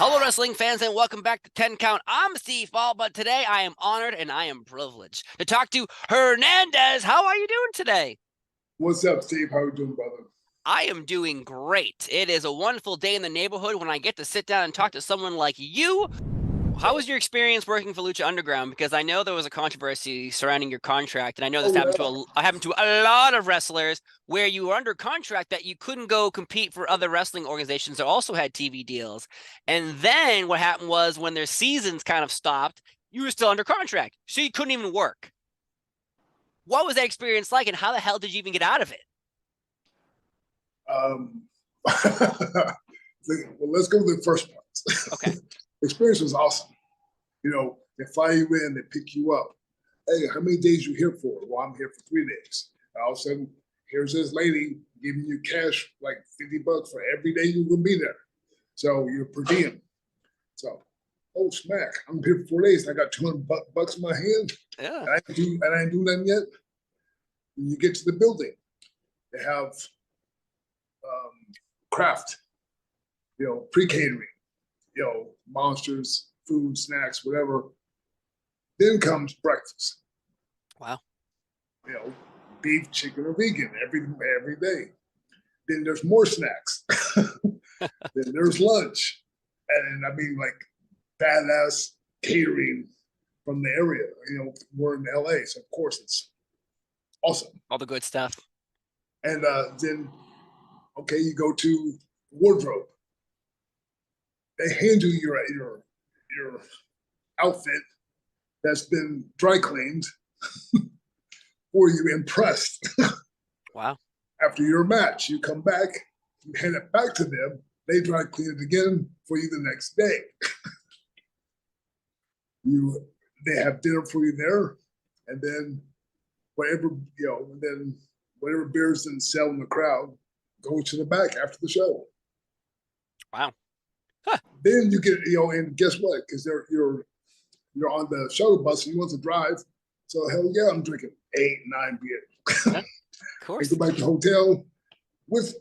Hello, wrestling fans, and welcome back to 10 Count. I'm Steve Ball, but today I am honored and I am privileged to talk to Hernandez. How are you doing today? What's up, Steve? How you doing, brother? I am doing great. It is a wonderful day in the neighborhood when I get to sit down and talk to someone like you. How was your experience working for Lucha Underground? Because I know there was a controversy surrounding your contract, and I know this Oh happened to a lot of wrestlers where you were under contract that you couldn't go compete for other wrestling organizations that also had TV deals. And then what happened was when their seasons kind of stopped, you were still under contract, so you couldn't even work. What was that experience like, and how the hell did you even get out of it? well, let's go to the first part. Okay. The experience was awesome. You know, they fly you in, they pick you up. Hey, how many days you here for? Well, I'm here for 3 days. And all of a sudden, here's this lady giving you cash like $50 for every day you're gonna be there. So you're per diem. So, oh smack, I'm here for 4 days. And I got 200 bucks in my hand. Yeah. And I ain't do nothing yet. When you get to the building, they have craft, pre-catering, monsters, food, snacks, whatever. Then comes breakfast. Wow. Beef, chicken, or vegan every day. Then there's more snacks. Then there's lunch, and I mean like badass catering from the area. We're in LA, so of course it's awesome. All the good stuff. And then, okay, you go to wardrobe. They hand you your outfit that's been dry cleaned for you and pressed. Wow. After your match, you come back, you hand it back to them. They dry clean it again for you the next day. They have dinner for you there, and then whatever beers didn't sell in the crowd, go to the back after the show. Wow. Huh. Then you get, and guess what? Because you're on the shuttle bus and you want to drive. So hell yeah, I'm drinking 8, 9 beers. Yeah, of course. And go back to the hotel with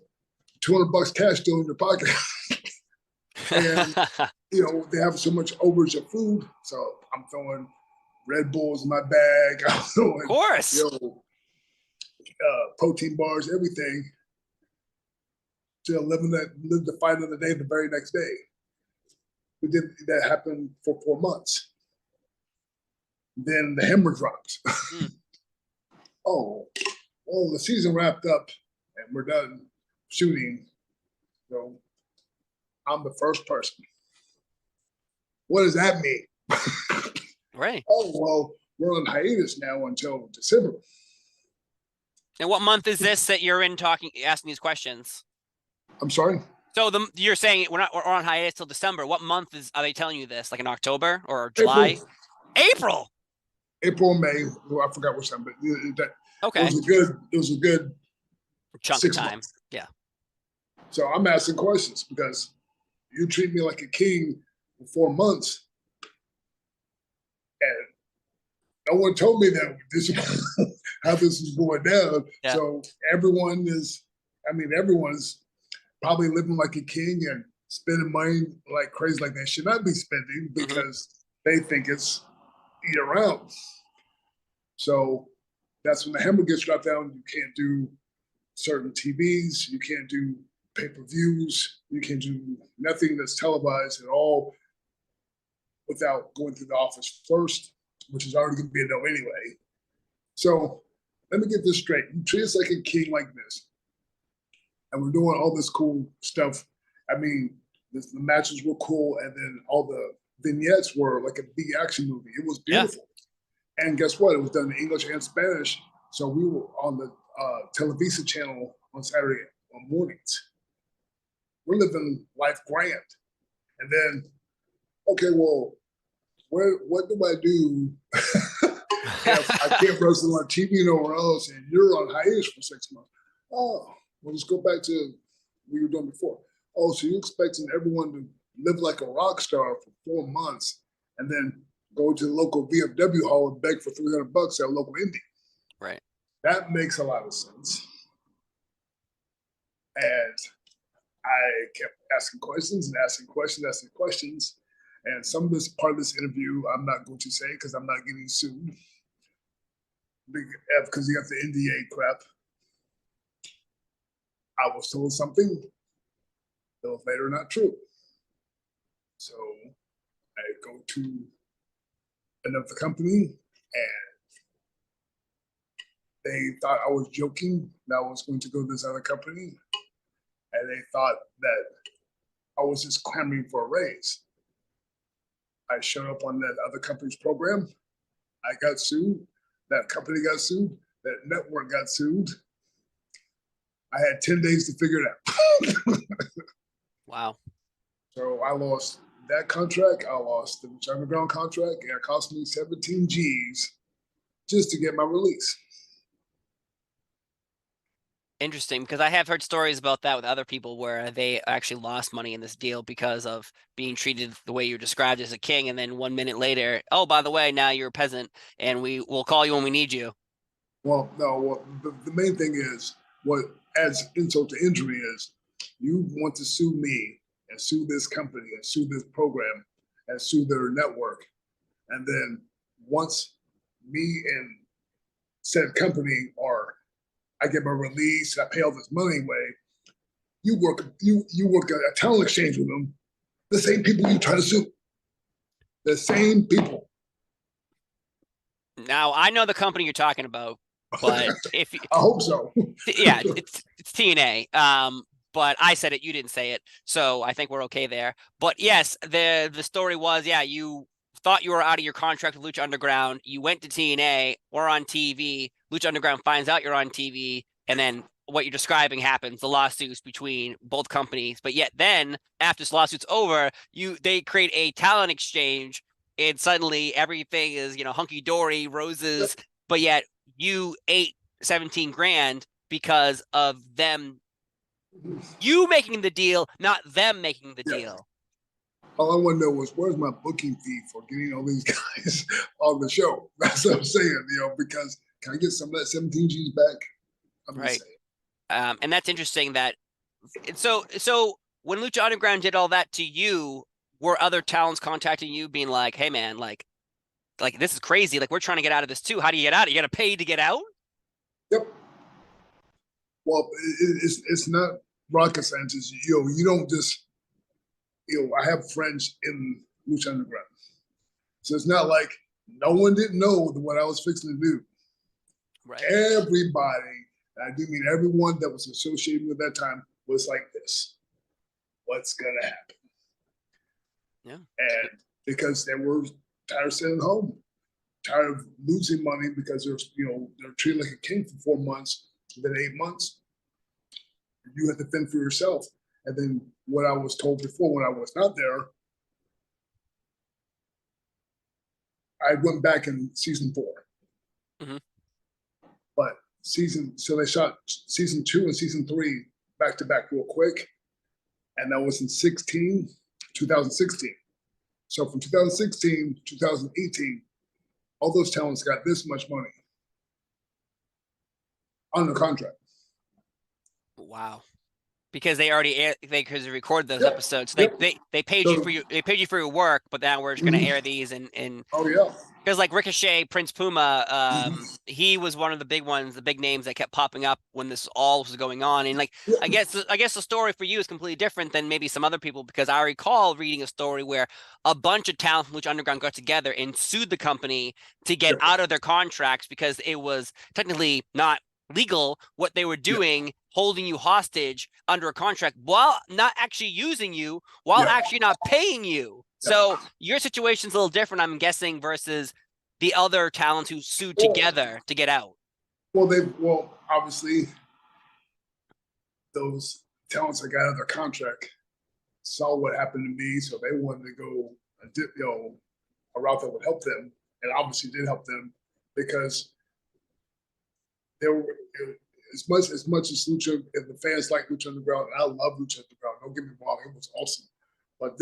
$200 cash still in your pocket. And they have so much overage of food. So I'm throwing Red Bulls in my bag. I'm throwing, of course. Protein bars, everything. To live to fight another day the very next day. That happened for 4 months. Then the hammer dropped. Oh, well, the season wrapped up and we're done shooting. So I'm the first person. What does that mean? Right. Oh, well, we're on hiatus now until December. And what month is this that you're in asking these questions? I'm sorry? So you're saying we're on hiatus till December. What month are they telling you this? Like in October or July? April. April, May. Well, I forgot which time, but okay. It was a good chunk of time. Months. Yeah. So I'm asking questions because you treat me like a king for 4 months, and no one told me that this how this is going down. Yeah. So everyone's probably living like a king and spending money like crazy, like they should not be spending because they think it's year round. So that's when the hammer gets dropped down. You can't do certain TVs. You can't do pay-per-views. You can't do nothing that's televised at all without going through the office first, which is already going to be a no anyway. So let me get this straight. You treat us like a king like this, and we're doing all this cool stuff. I mean, the matches were cool, and then all the vignettes were like a big action movie. It was beautiful. Yeah. And guess what? It was done in English and Spanish. So we were on the Televisa channel on Saturday mornings. We're living life grand. And then, okay, well, what do I do if I can't wrestle on TV nowhere else and you're on hiatus for 6 months? Oh, we'll just go back to what you were doing before. Oh, so you're expecting everyone to live like a rock star for 4 months and then go to the local VFW hall and beg for $300 at a local indie. Right. That makes a lot of sense. And I kept asking questions and asking questions. And some of this part of this interview, I'm not going to say because I'm not getting sued because you got the NDA crap. I was told something that was later not true. So I go to another company and they thought I was joking that I was going to go to this other company. And they thought that I was just clamoring for a raise. I showed up on that other company's program. I got sued. That company got sued. That network got sued. I had 10 days to figure it out. Wow. So I lost that contract. I lost the underground contract. And it cost me 17 G's just to get my release. Interesting, because I have heard stories about that with other people where they actually lost money in this deal because of being treated the way you're described as a king, and then 1 minute later, oh, by the way, now you're a peasant, and we will call you when we need you. Well, no, the main thing is what adds insult to injury is you want to sue me and sue this company and sue this program and sue their network. And then once me and said company are I get my release, I pay all this money away. You work at a talent exchange with them, the same people you try to sue. The same people. Now, I know the company you're talking about, but if I hope so. yeah, it's TNA. But I said it, you didn't say it, so I think we're okay there. But yes, the story was, yeah, you thought you were out of your contract with Lucha Underground. You went to TNA, or on TV. Lucha Underground finds out you're on TV, and then what you're describing happens, the lawsuits between both companies. But yet then, after this lawsuit's over, they create a talent exchange, and suddenly everything is, hunky-dory, roses, but yet you ate 17 grand because of them, you making the deal, not them making the deal. All I want to know was where's my booking fee for getting all these guys on the show? That's what I'm saying, because can I get some of that 17 G's back? I'm right. And that's interesting that, so when Lucha Underground did all that to you, were other talents contacting you being like, hey man, like this is crazy. Like, we're trying to get out of this too. How do you get out? You got to pay to get out? Yep. Well, it's not rocket science. You don't just, I have friends in Lucha Underground. So it's not like no one didn't know what I was fixing to do. Right. Everybody, and I do mean everyone that was associated with that time, was like this. What's going to happen? Yeah. And because they were tired of sitting home, tired of losing money because they're treated like a king for 4 months, then 8 months. You have to fend for yourself. And then what I was told before when I was not there, I went back in season 4. Mm-hmm. But so they shot season 2 and season 3 back to back real quick. And that was in 2016. So from 2016 to 2018, all those talents got this much money under contract. Wow. Because they already because they recorded those episodes. They paid you for your work, but now we're just going to air these and oh yeah. Because like Ricochet, Prince Puma, he was one of the big ones, the big names that kept popping up when this all was going on. And like, I guess the story for you is completely different than maybe some other people, because I recall reading a story where a bunch of talent from Lucha Underground got together and sued the company to get out of their contracts because it was technically not legal what they were doing, holding you hostage under a contract while not actually using you, while actually not paying you. So your situation's a little different, I'm guessing, versus the other talents who sued together to get out. Well, obviously, those talents that got out of their contract saw what happened to me, so they wanted to go a route that would help them, and obviously did help them because they were as much as Lucha and the fans like Lucha Underground. And I love Lucha Underground. Don't get me wrong, it was awesome, but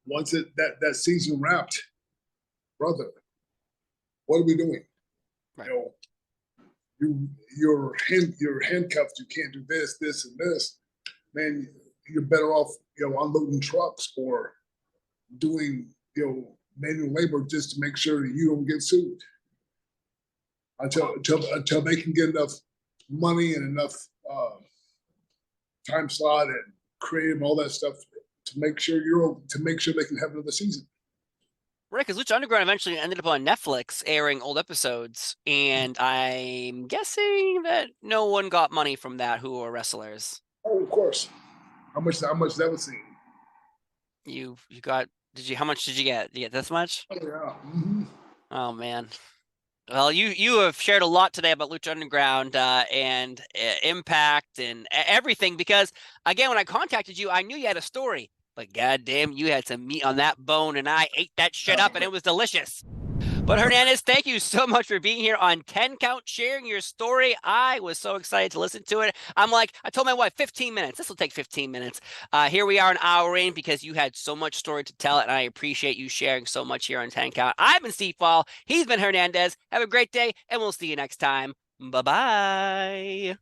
once that season wrapped, brother, what are we doing? Right. You're handcuffed. You can't do this, and this. man, you're better off, unloading trucks or doing, manual labor just to make sure that you don't get sued until they can get enough money and enough time slot and creative and all that stuff to make sure they can have another season. Right, because Lucha Underground eventually ended up on Netflix airing old episodes, and I'm guessing that no one got money from that who are wrestlers. Oh, of course. How much that was seen? You got how much did you get? Did you get this much? Oh yeah. Mm-hmm. Oh man. Well, you have shared a lot today about Lucha Underground and Impact and everything because again, when I contacted you, I knew you had a story, but goddamn, you had some meat on that bone, and I ate that shit up, and it was delicious. But Hernandez, thank you so much for being here on 10 Count, sharing your story. I was so excited to listen to it. I told my wife 15 minutes. This will take 15 minutes. Here we are an hour in because you had so much story to tell, and I appreciate you sharing so much here on 10 Count. I've been Steve Fall. He's been Hernandez. Have a great day, and we'll see you next time. Bye-bye.